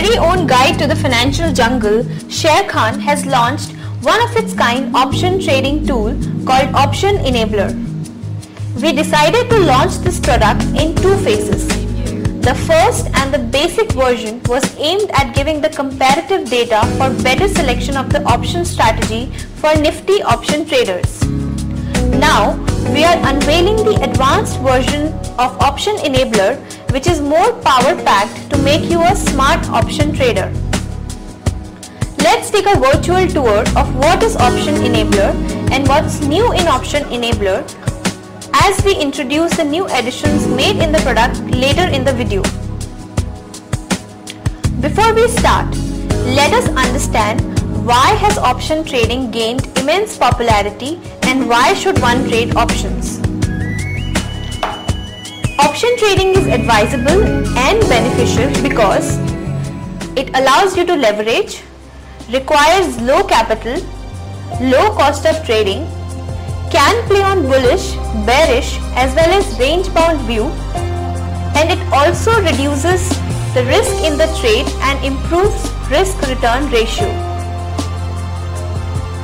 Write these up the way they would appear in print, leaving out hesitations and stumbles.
very own guide to the financial jungle, Sharekhan has launched one of its kind option trading tool called Option Enabler. We decided to launch this product in two phases. The first and the basic version was aimed at giving the comparative data for better selection of the option strategy for nifty option traders. Now, we are unveiling the advanced version of Option Enabler, which is more power-packed to make you a smart option trader. Let's take a virtual tour of what is Option Enabler and what's new in Option Enabler as we introduce the new additions made in the product later in the video. Before we start, let us understand why has option trading gained immense popularity and why should one trade options. Option trading is advisable and beneficial because it allows you to leverage, requires low capital, low cost of trading, can play on bullish, bearish as well as range bound view, and it also reduces the risk in the trade and improves risk return ratio.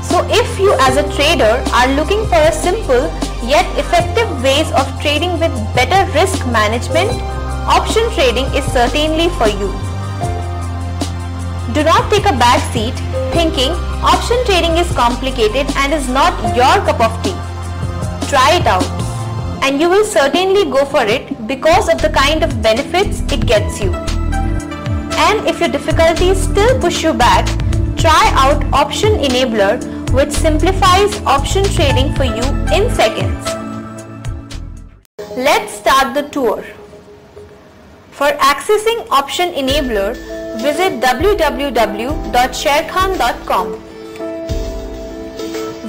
So if you as a trader are looking for a simple yet effective ways of trading with better risk management, option trading is certainly for you. Do not take a back seat thinking option trading is complicated and is not your cup of tea. Try it out and you will certainly go for it because of the kind of benefits it gets you. And if your difficulties still push you back, try out Option Enabler, which simplifies option trading for you in seconds. Let's start the tour. For accessing Option Enabler, visit www.sharekhan.com.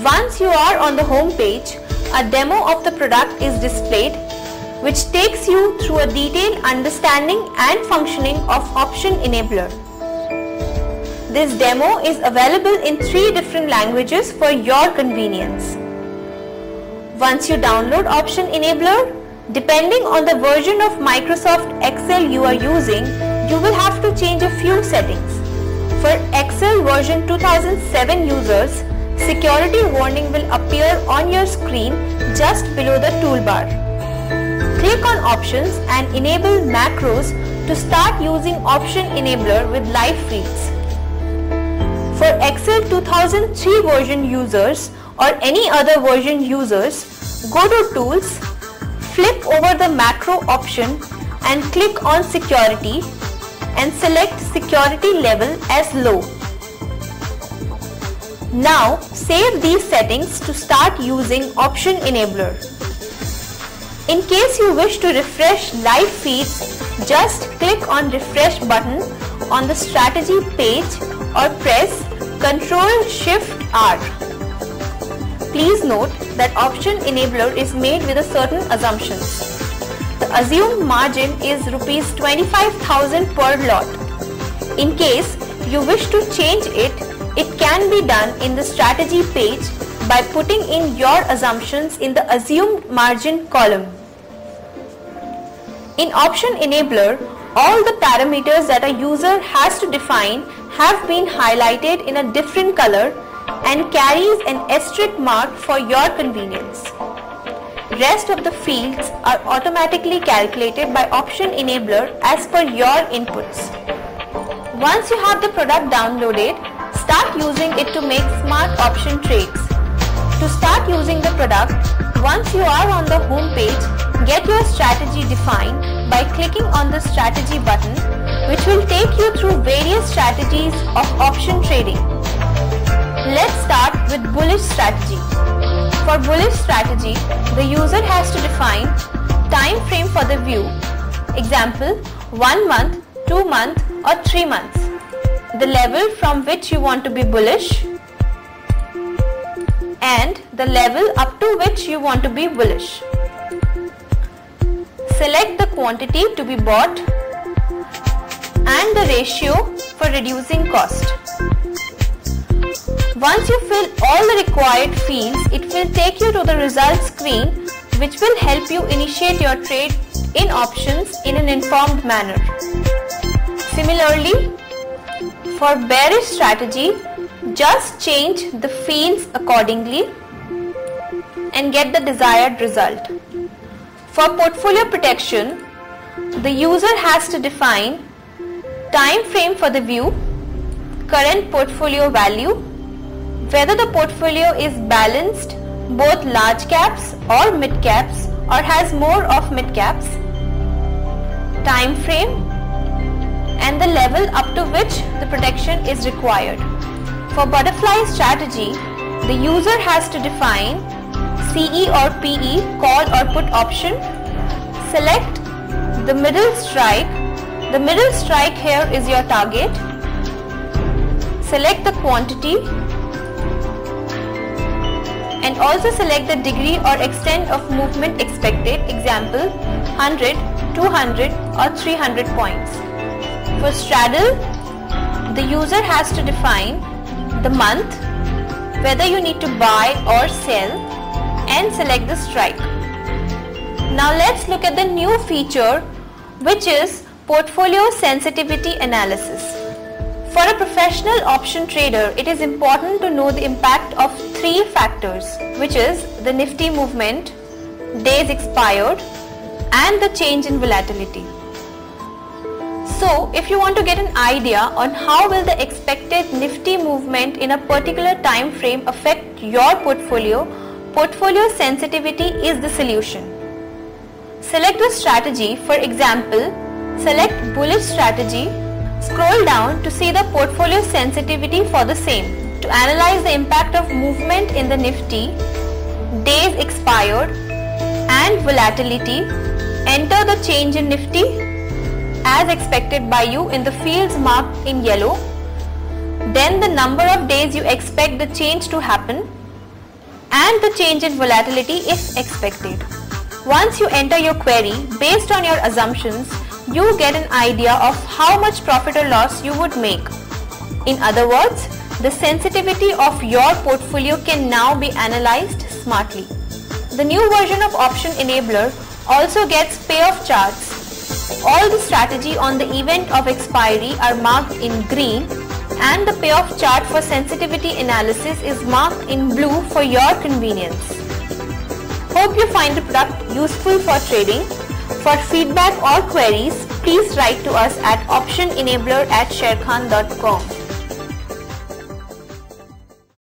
Once you are on the home page, a demo of the product is displayed, which takes you through a detailed understanding and functioning of Option Enabler. This demo is available in 3 different languages for your convenience. Once you download Option Enabler, depending on the version of Microsoft Excel you are using, you will have to change a few settings. For Excel version 2007 users, security warning will appear on your screen just below the toolbar. Click on Options and enable macros to start using Option Enabler with live feeds. For Excel 2003 version users or any other version users, go to Tools, flip over the macro option and click on Security and select Security Level as Low. Now save these settings to start using Option Enabler. In case you wish to refresh live feeds, just click on Refresh button on the strategy page or press Ctrl-Shift-R. Please note that Option Enabler is made with a certain assumptions. The assumed margin is Rs 25,000 per lot. In case you wish to change it, it can be done in the strategy page by putting in your assumptions in the assumed margin column. In Option Enabler, all the parameters that a user has to define have been highlighted in a different color and carries an asterisk mark for your convenience. Rest of the fields are automatically calculated by Option Enabler as per your inputs. Once you have the product downloaded, start using it to make smart option trades. To start using the product, once you are on the home page, get your strategy defined by clicking on the strategy button, which will take you through various strategies of option trading. Let's start with bullish strategy. For bullish strategy, the user has to define time frame for the view. Example, 1 month, 2 months or 3 months. The level from which you want to be bullish and the level up to which you want to be bullish. Select the quantity to be bought and the ratio for reducing cost. Once you fill all the required fields, it will take you to the results screen, which will help you initiate your trade in options in an informed manner. Similarly, For bearish strategy, just change the fields accordingly and get the desired result. For portfolio protection, the user has to define time frame for the view, current portfolio value, whether the portfolio is balanced both large caps or mid caps or has more of mid caps, time frame, and the level up to which the protection is required. For butterfly strategy, the user has to define CE or PE, call or put option, select the middle strike. The middle strike here is your target. Select the quantity and also select the degree or extent of movement expected, example 100, 200 or 300 points. For straddle, the user has to define the month, whether you need to buy or sell, and select the strike. Now let's look at the new feature, which is portfolio sensitivity analysis. For a professional option trader, it is important to know the impact of three factors, which is the Nifty movement, days expired, and the change in volatility. So, if you want to get an idea on how will the expected Nifty movement in a particular time frame affect your portfolio, portfolio sensitivity is the solution. Select the strategy. For example, select bullish strategy. Scroll down to see the portfolio sensitivity for the same. To analyze the impact of movement in the Nifty, days expired and volatility, enter the change in Nifty as expected by you in the fields marked in yellow, then the number of days you expect the change to happen and the change in volatility if expected. Once you enter your query based on your assumptions, you get an idea of how much profit or loss you would make. In other words, the sensitivity of your portfolio can now be analyzed smartly. The new version of Option Enabler also gets payoff charts. All the strategy on the event of expiry are marked in green and the payoff chart for sensitivity analysis is marked in blue for your convenience. Hope you find the product useful for trading. For feedback or queries, please write to us at optionenabler@sharekhan.com.